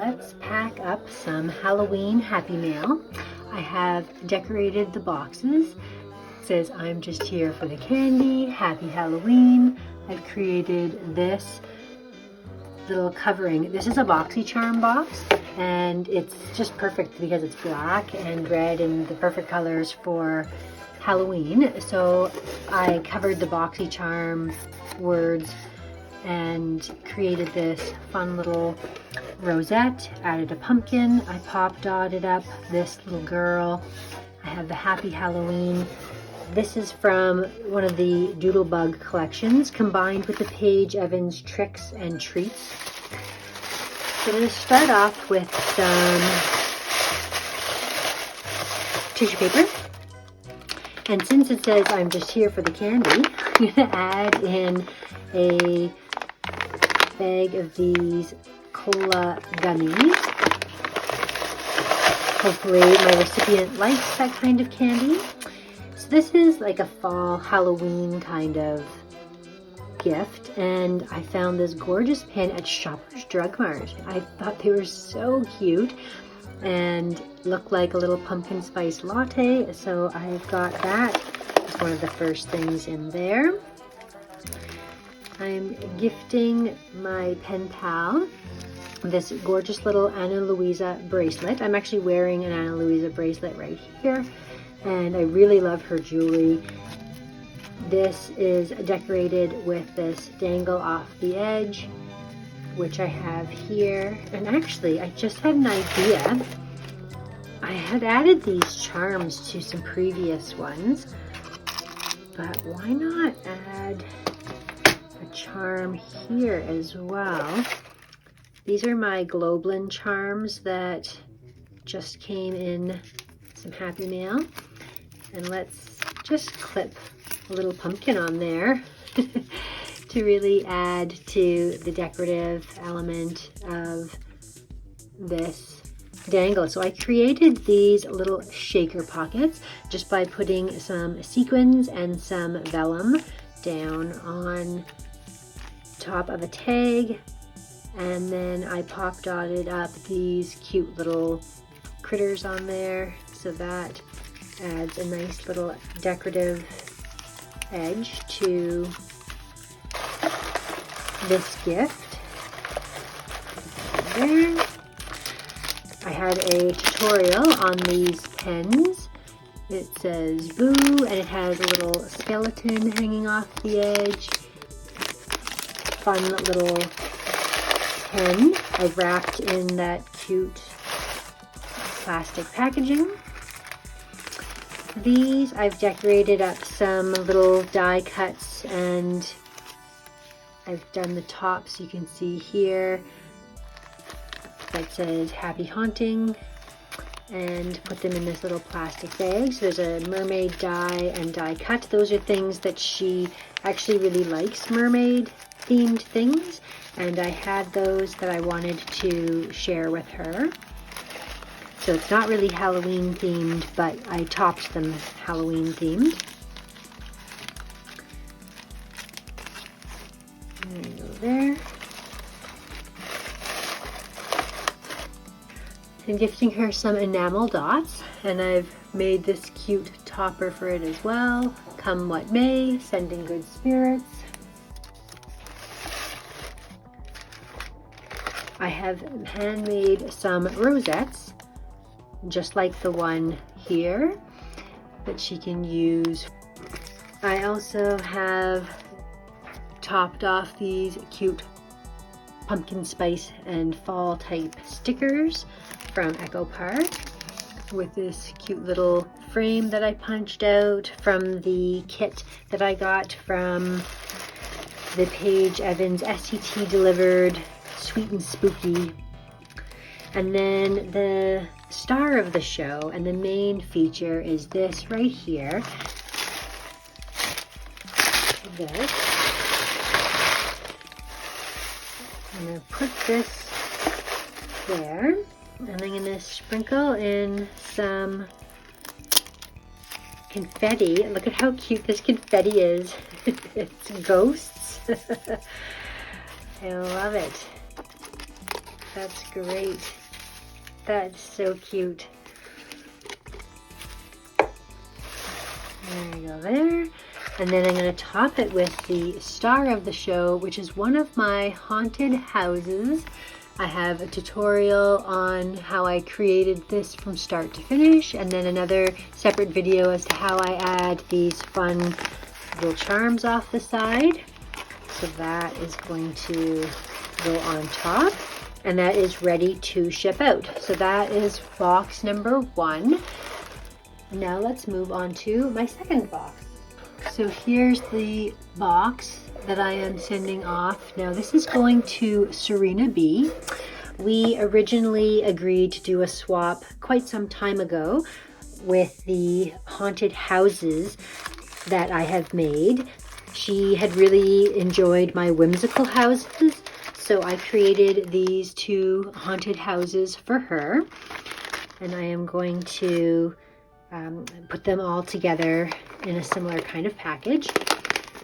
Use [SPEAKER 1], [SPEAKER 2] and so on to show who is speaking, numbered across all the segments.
[SPEAKER 1] let's pack up some Halloween Happy Mail. I have decorated the boxes. It says, I'm just here for the candy, happy Halloween. I've created this little covering. This is a BoxyCharm box, and it's just perfect because it's black and red and the perfect colors for Halloween. So I covered the BoxyCharm words and created this fun little rosette, added a pumpkin. I dotted up this little girl. I have the Happy Halloween. This is from one of the Doodlebug collections, combined with the Paige Evans Tricks and Treats. So I'm going to start off with some tissue paper. And since it says I'm just here for the candy, I'm going to add in a bag of these cola gummies. Hopefully my recipient likes that kind of candy. So this is like a fall Halloween kind of gift, and I found this gorgeous pin at Shoppers Drug Mart. I thought they were so cute and looked like a little pumpkin spice latte, so I've got that as one of the first things in there. I'm gifting my pen pal this gorgeous little Ana Luisa bracelet. I'm actually wearing an Ana Luisa bracelet right here, and I really love her jewelry. This is decorated with this dangle off the edge, which I have here. And actually, I just had an idea. I had added these charms to some previous ones, but why not add a charm here as well? These are my Globlin charms that just came in some Happy Mail. And let's just clip a little pumpkin on there to really add to the decorative element of this dangle. So I created these little shaker pockets just by putting some sequins and some vellum down on top of a tag, and then I dotted up these cute little critters on there, so that adds a nice little decorative edge to this gift. There. I had a tutorial on these pens. It says boo, and it has a little skeleton hanging off the edge. Fun little pen. I wrapped in that cute plastic packaging. These I've decorated up some little die cuts, and I've done the tops. You can see here that says Happy Haunting, and put them in this little plastic bag. So there's a mermaid die and die cut. Those are things that she actually really likes, mermaid themed things, and I had those that I wanted to share with her. So it's not really Halloween themed, but I topped them Halloween themed. There you go there. I'm gifting her some enamel dots, and I've made this cute topper for it as well. Come what may, sending good spirits. I have handmade some rosettes, just like the one here, that she can use. I also have topped off these cute pumpkin spice and fall type stickers from Echo Park with this cute little frame that I punched out from the kit that I got from the Paige Evans STT delivered Sweet and Spooky. And then the star of the show and the main feature is this right here. This. I'm going to put this there, and I'm going to sprinkle in some confetti. Look at how cute this confetti is. It's ghosts. I love it. That's great. That's so cute. There you go there. And then I'm going to top it with the star of the show, which is one of my haunted houses. I have a tutorial on how I created this from start to finish, and then another separate video as to how I add these fun little charms off the side. So that is going to go on top, and that is ready to ship out. So that is box number 1. Now let's move on to my second box. So here's the box that I am sending off. Now this is going to Serena B. We originally agreed to do a swap quite some time ago with the haunted houses that I have made. She had really enjoyed my whimsical houses, so I created these 2 haunted houses for her, and I am going to put them all together in a similar kind of package.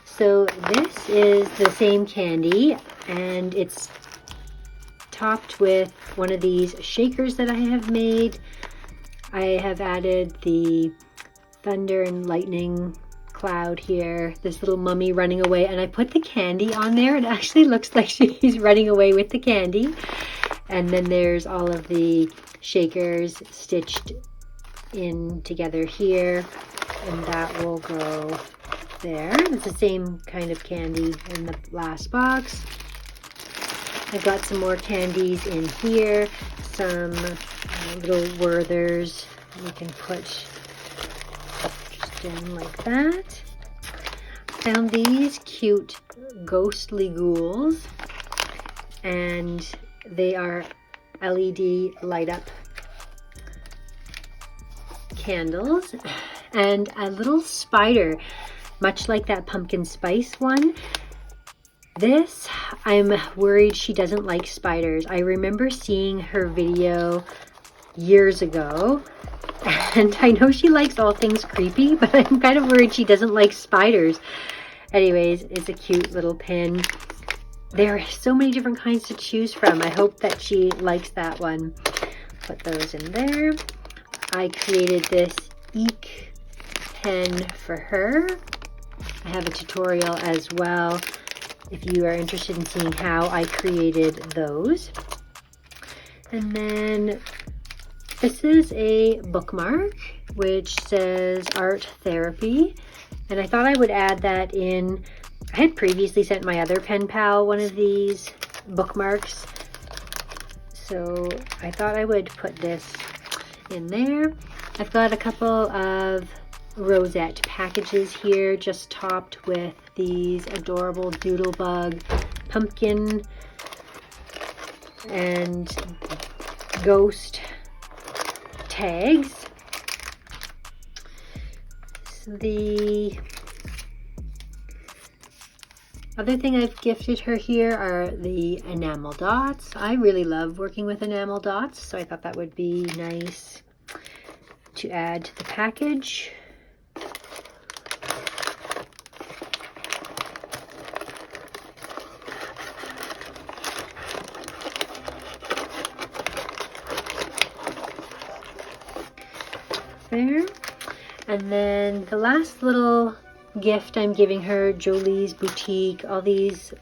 [SPEAKER 1] So this is the same candy, and it's topped with one of these shakers that I have made. I have added the thunder and lightning cloud here, this little mummy running away, and I put the candy on there. It actually looks like she's running away with the candy. And then there's all of the shakers stitched in together here, and that will go there. It's the same kind of candy in the last box. I've got some more candies in here, some little Werthers we can put just in like that. Found these cute ghostly ghouls, and they are LED light up candles, and a little spider, much like that pumpkin spice one. This, I'm worried she doesn't like spiders. I remember seeing her video years ago, and I know she likes all things creepy, but I'm kind of worried she doesn't like spiders. Anyways, it's a cute little pin. There are so many different kinds to choose from. I hope that she likes that one. Put those in there. I created this ink pen for her. I have a tutorial as well if you are interested in seeing how I created those. And then this is a bookmark which says art therapy, and I thought I would add that in. I had previously sent my other pen pal one of these bookmarks, so I thought I would put this in there. I've got a couple of rosette packages here, just topped with these adorable Doodlebug pumpkin and ghost tags. So the other thing I've gifted her here are the enamel dots. I really love working with enamel dots, so I thought that would be nice to add to the package. There. And then the last little gift I'm giving her, Jolie's Boutique, all these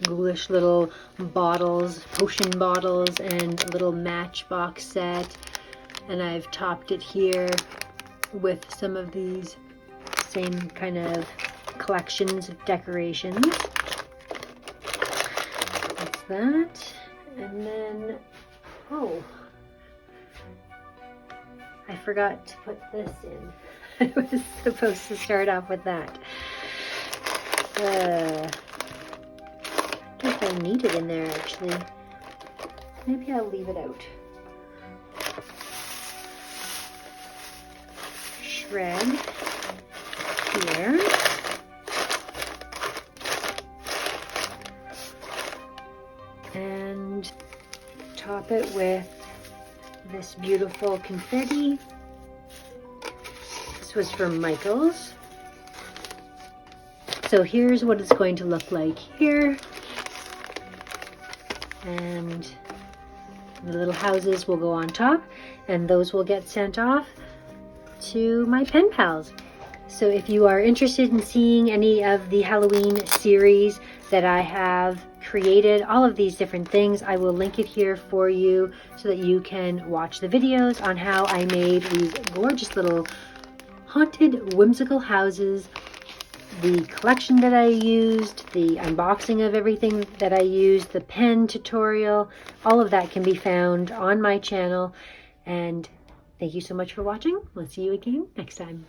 [SPEAKER 1] ghoulish little bottles, potion bottles, and a little matchbox set. And I've topped it here with some of these same kind of collections of decorations. That's that. And then, oh, I forgot to put this in. I was supposed to start off with that. I guess I need it in there actually. Maybe I'll leave it out. Shred here. And top it with this beautiful confetti. This was from Michael's. So here's what it's going to look like here. And The little houses will go on top, and those will get sent off to my pen pals. So if you are interested in seeing any of the Halloween series that I have created, all of these different things, I will link it here for you so that you can watch the videos on how I made these gorgeous little haunted whimsical houses, the collection that I used, the unboxing of everything that I used, the pen tutorial. All of that can be found on my channel. And thank you so much for watching. We'll see you again next time.